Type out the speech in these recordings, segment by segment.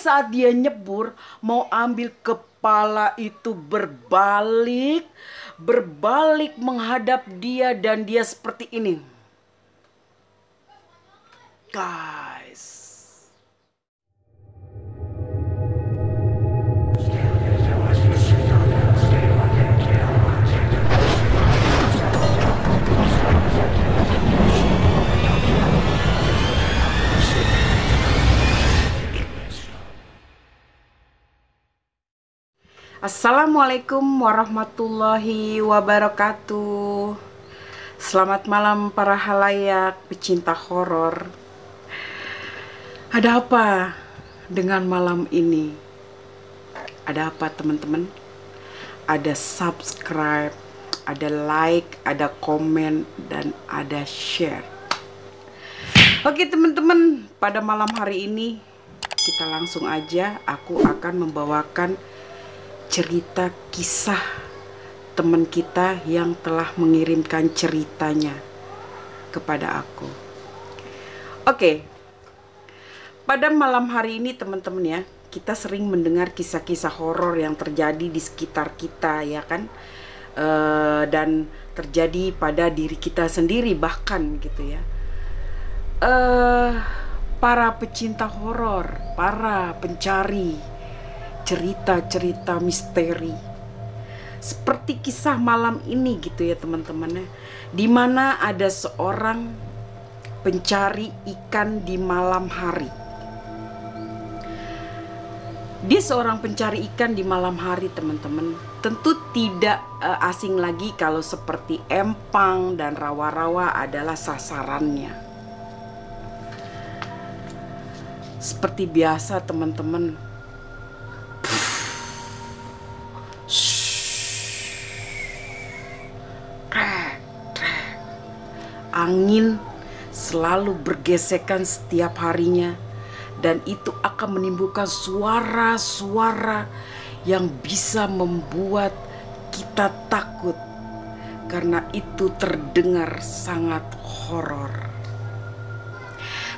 saat dia nyebur mau ambil kepala itu berbalik menghadap dia, dan dia seperti ini. Guys. Assalamualaikum warahmatullahi wabarakatuh. Selamat malam para halayak pecinta horor. Ada apa dengan malam ini? Ada apa teman-teman? Ada subscribe, ada like, ada komen, dan ada share. Oke teman-teman, pada malam hari ini kita langsung aja, aku akan membawakan cerita kisah teman kita yang telah mengirimkan ceritanya kepada aku. Oke, pada malam hari ini teman-teman ya, kita sering mendengar kisah-kisah horor yang terjadi di sekitar kita ya kan, dan terjadi pada diri kita sendiri bahkan gitu ya. Para pecinta horor, para pencari cerita-cerita misteri seperti kisah malam ini gitu ya teman-teman ya, dimana ada seorang pencari ikan di malam hari. Dia seorang pencari ikan di malam hari teman-teman. Tentu tidak asing lagi kalau seperti empang dan rawa-rawa adalah sasarannya. Seperti biasa teman-teman, angin selalu bergesekan setiap harinya, dan itu akan menimbulkan suara-suara yang bisa membuat kita takut karena itu terdengar sangat horor.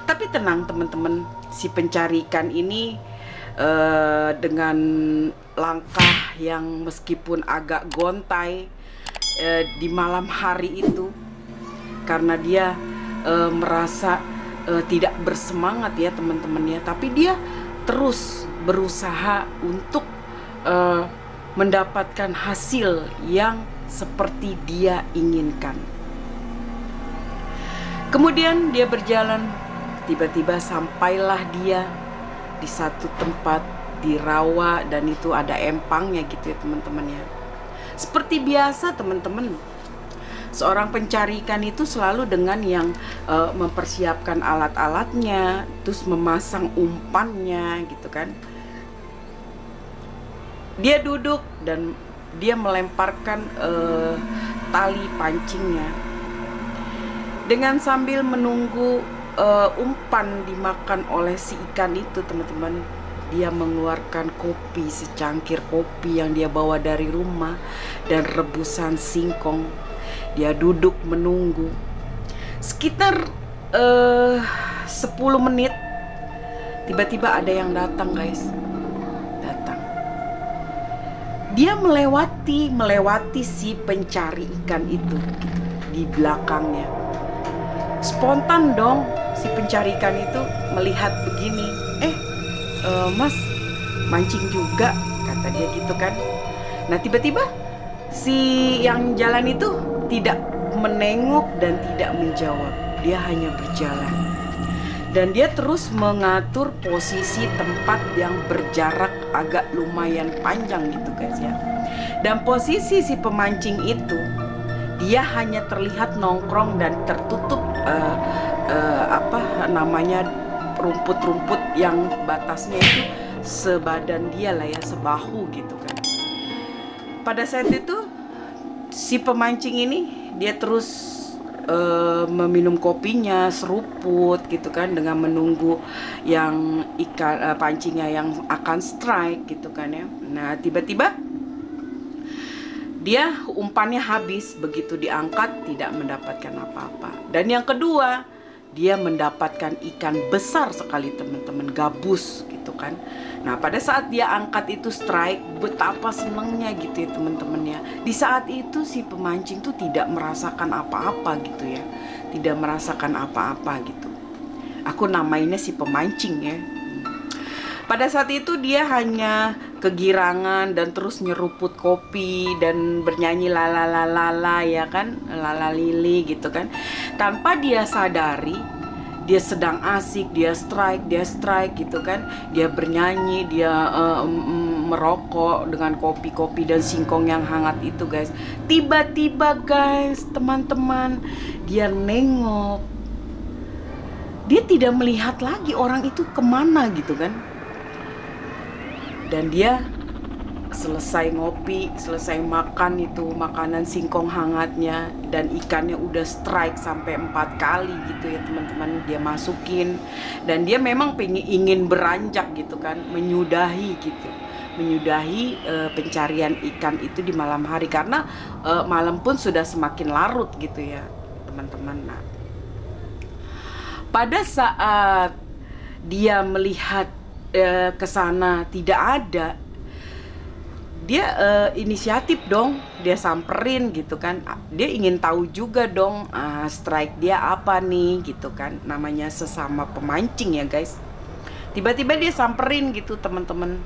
Tapi tenang teman-teman, si pencari ikan ini dengan langkah yang meskipun agak gontai di malam hari itu, karena dia merasa tidak bersemangat ya teman-teman ya, tapi dia terus berusaha untuk mendapatkan hasil yang seperti dia inginkan. Kemudian dia berjalan, tiba-tiba sampailah dia di satu tempat di rawa, dan itu ada empangnya gitu ya teman-teman ya. Seperti biasa teman-teman, seorang pencari ikan itu selalu dengan yang mempersiapkan alat-alatnya, terus memasang umpannya gitu kan. Dia duduk dan dia melemparkan tali pancingnya dengan sambil menunggu umpan dimakan oleh si ikan itu teman-teman. Dia mengeluarkan kopi, secangkir kopi yang dia bawa dari rumah, dan rebusan singkong. Dia duduk menunggu sekitar 10 menit. Tiba-tiba ada yang datang guys. Datang. Dia melewati si pencari ikan itu di belakangnya. Spontan dong si pencari ikan itu melihat begini. Mas, mancing juga, kata dia gitu kan. Nah tiba-tiba si yang jalan itu tidak menengok dan tidak menjawab. Dia hanya berjalan, dan dia terus mengatur posisi tempat yang berjarak agak lumayan panjang gitu guys ya. Dan posisi si pemancing itu, dia hanya terlihat nongkrong dan tertutup rumput-rumput yang batasnya itu sebadan dia lah ya, sebahu gitu kan. Pada saat itu si pemancing ini dia terus meminum kopinya seruput gitu kan, dengan menunggu yang ikan pancingnya yang akan strike gitu kan ya. Nah tiba-tiba dia umpannya habis, begitu diangkat tidak mendapatkan apa-apa. Dan yang kedua, dia mendapatkan ikan besar sekali teman-teman, gabus gitu kan. Nah, pada saat dia angkat itu strike, betapa senangnya gitu ya teman-teman ya. Di saat itu si pemancing tuh tidak merasakan apa-apa gitu ya. Tidak merasakan apa-apa gitu. Aku namainnya si pemancing ya. Pada saat itu dia hanya kegirangan dan terus nyeruput kopi dan bernyanyi lala ya kan, lala lili gitu kan. Tanpa dia sadari, dia sedang asik, dia strike gitu kan. Dia bernyanyi, dia merokok dengan kopi-kopi dan singkong yang hangat itu guys. Tiba-tiba guys, teman-teman, dia nengok. Dia tidak melihat lagi orang itu kemana gitu kan. Dan dia selesai ngopi, selesai makan itu makanan singkong hangatnya, dan ikannya udah strike sampai 4 kali gitu ya teman-teman. Dia masukin dan dia memang ingin beranjak gitu kan, menyudahi gitu, menyudahi pencarian ikan itu di malam hari, karena malam pun sudah semakin larut gitu ya teman-teman. Nah, pada saat dia melihat ke sana tidak ada, dia inisiatif dong, dia samperin gitu kan. Dia ingin tahu juga dong strike dia apa nih gitu kan, namanya sesama pemancing ya guys. Tiba-tiba dia samperin gitu teman-teman.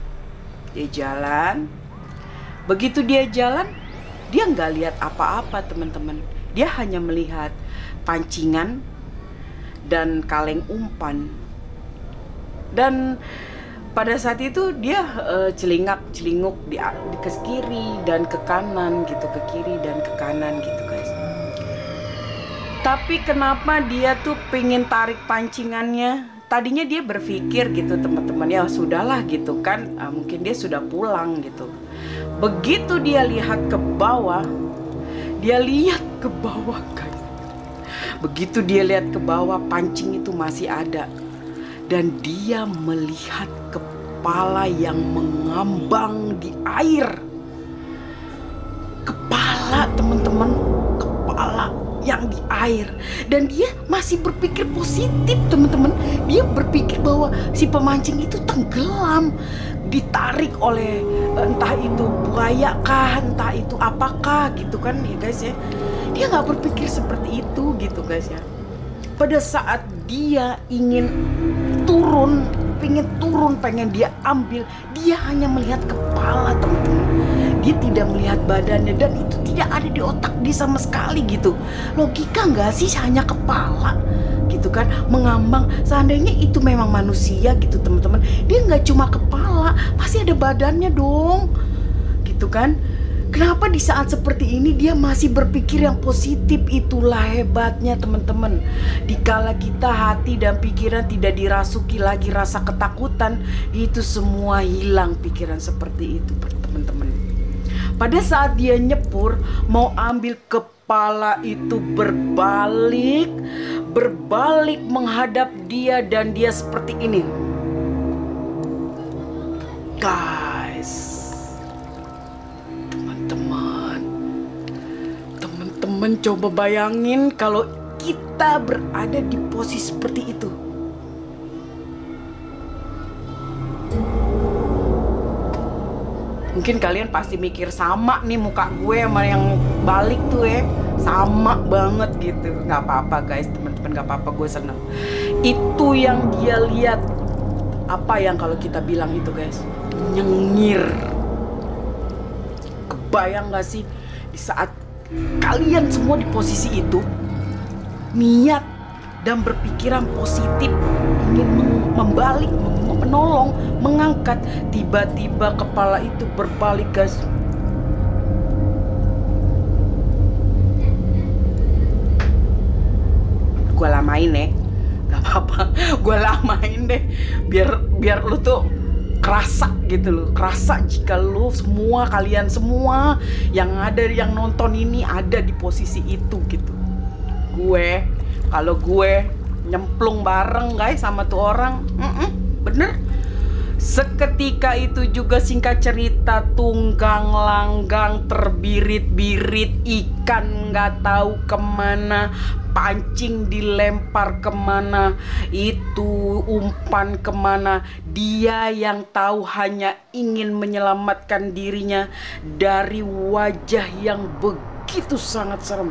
Dia jalan, begitu dia jalan dia nggak lihat apa-apa teman-teman. Dia hanya melihat pancingan dan kaleng umpan. Dan pada saat itu dia celingak-celinguk ke kiri dan ke kanan gitu, ke kiri dan ke kanan gitu guys. Tapi kenapa dia tuh pengen tarik pancingannya? Tadinya dia berpikir gitu teman-teman, ya sudahlah gitu kan, mungkin dia sudah pulang gitu. Begitu dia lihat ke bawah, guys. Begitu dia lihat ke bawah, pancing itu masih ada. Dan dia melihat kepala yang mengambang di air. Kepala teman-teman, kepala yang di air. Dan dia masih berpikir positif teman-teman. Dia berpikir bahwa si pemancing itu tenggelam, ditarik oleh entah itu buaya kah, entah itu apakah gitu kan ya guys ya. Dia nggak berpikir seperti itu gitu guys ya. Pada saat dia ingin turun, pengen dia ambil, dia hanya melihat kepala teman-teman. Dia tidak melihat badannya, dan itu tidak ada di otak dia sama sekali gitu. Logika nggak sih hanya kepala gitu kan mengambang? Seandainya itu memang manusia gitu teman-teman, dia nggak cuma kepala, pasti ada badannya dong gitu kan. Kenapa di saat seperti ini dia masih berpikir yang positif? Itulah hebatnya teman-teman. Dikala kita hati dan pikiran tidak dirasuki lagi rasa ketakutan, itu semua hilang pikiran seperti itu teman-teman. Pada saat dia nyepur mau ambil, kepala itu berbalik menghadap dia, dan dia seperti ini. Guys, teman-teman coba bayangin kalau kita berada di posisi seperti itu. Mungkin kalian pasti mikir, sama nih muka gue sama yang balik tuh ya, sama banget gitu. Nggak apa-apa guys, teman-teman, nggak apa-apa, gue seneng. Itu yang dia lihat. Apa yang kalau kita bilang itu guys, nyengir. Kebayang gak sih di saat kalian semua di posisi itu, niat dan berpikiran positif, ingin membalik, menolong, mengangkat, tiba-tiba kepala itu berbalik guys. Gue lamain ya, gak apa-apa, gue lamain deh, biar lu tuh kerasa gitu loh, kerasa jika lu semua, kalian semua yang ada, yang nonton ini ada di posisi itu gitu. Kalau gue nyemplung bareng guys sama tuh orang, bener. Seketika itu juga, singkat cerita, tunggang langgang terbirit-birit, ikan nggak tahu kemana, dipancing, dilempar kemana, itu umpan kemana. Dia yang tahu hanya ingin menyelamatkan dirinya dari wajah yang begitu sangat serem.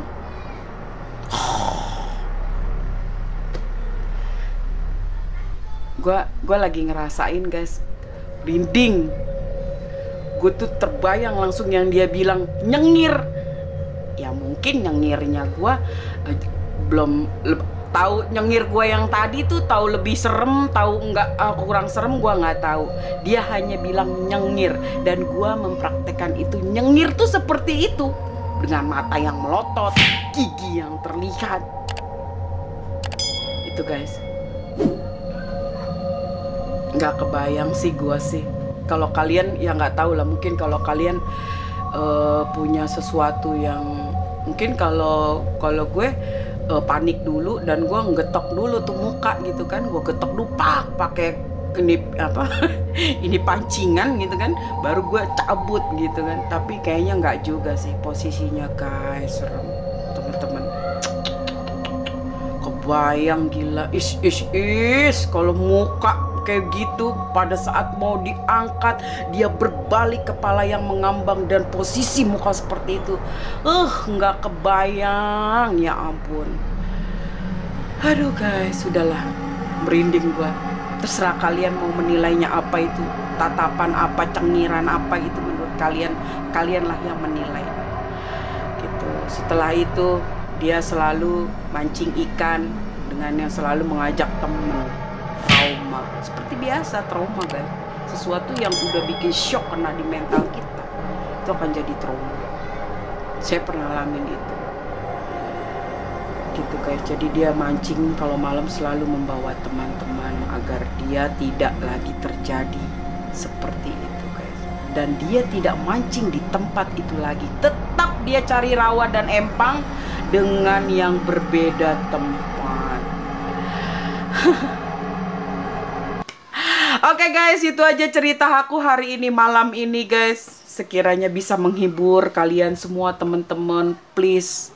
Gua lagi ngerasain guys, rinding. Gue tuh terbayang langsung yang dia bilang nyengir. Ya mungkin nyengirnya gue belum tahu. Nyengir gue yang tadi tuh tahu lebih serem, tahu nggak kurang serem, gue nggak tahu. Dia hanya bilang nyengir, dan gue mempraktekkan itu. Nyengir tuh seperti itu, dengan mata yang melotot, gigi yang terlihat. Itu guys, nggak kebayang sih gue sih. Kalau kalian ya nggak tahu lah, mungkin kalau kalian punya sesuatu yang mungkin kalau gue panik dulu dan gue ngetok dulu tuh muka gitu kan, gue getok dulu pakai ini apa ini pancingan gitu kan, baru gue cabut gitu kan. Tapi kayaknya nggak juga sih posisinya guys, serem teman-teman. Kebayang gila, kalau muka kayak gitu pada saat mau diangkat, dia berbalik kepala yang mengambang dan posisi muka seperti itu. Nggak kebayang, ya ampun. Aduh guys, sudahlah, merinding gua. Terserah kalian mau menilainya apa itu, tatapan apa, cengiran apa itu menurut kalian. Kalianlah yang menilai. Gitu. Setelah itu dia selalu mancing ikan dengan yang selalu mengajak temen. Trauma, seperti biasa trauma guys, sesuatu yang udah bikin shock kena di mental kita, itu akan jadi trauma. Saya pernah ngalamin itu gitu guys. Jadi dia mancing kalau malam selalu membawa teman-teman agar dia tidak lagi terjadi seperti itu guys. Dan dia tidak mancing di tempat itu lagi, tetap dia cari rawa dan empang dengan yang berbeda tempat. Oke guys, itu aja cerita aku hari ini, malam ini guys. Sekiranya bisa menghibur kalian semua teman-teman, please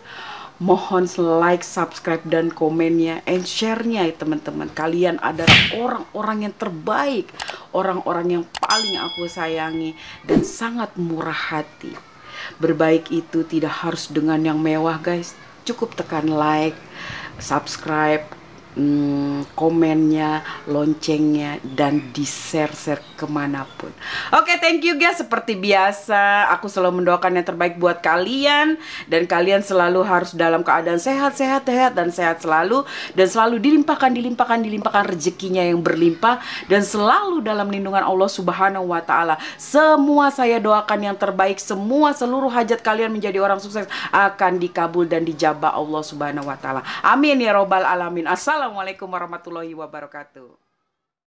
mohon like, subscribe, dan komennya, and share-nya ya teman-teman. Kalian adalah orang-orang yang terbaik, orang-orang yang paling aku sayangi dan sangat murah hati. Berbaik itu tidak harus dengan yang mewah guys. Cukup tekan like, subscribe, komennya, loncengnya, dan di-share kemanapun. Oke, thank you guys. Seperti biasa, aku selalu mendoakan yang terbaik buat kalian, dan kalian selalu harus dalam keadaan sehat dan sehat selalu, dan selalu dilimpahkan rezekinya yang berlimpah, dan selalu dalam lindungan Allah Subhanahu wa Ta'ala. Semua saya doakan yang terbaik, seluruh hajat kalian menjadi orang sukses akan dikabul dan dijabah Allah Subhanahu wa Ta'ala. Amin ya robbal alamin. Assalamualaikum warahmatullahi wabarakatuh.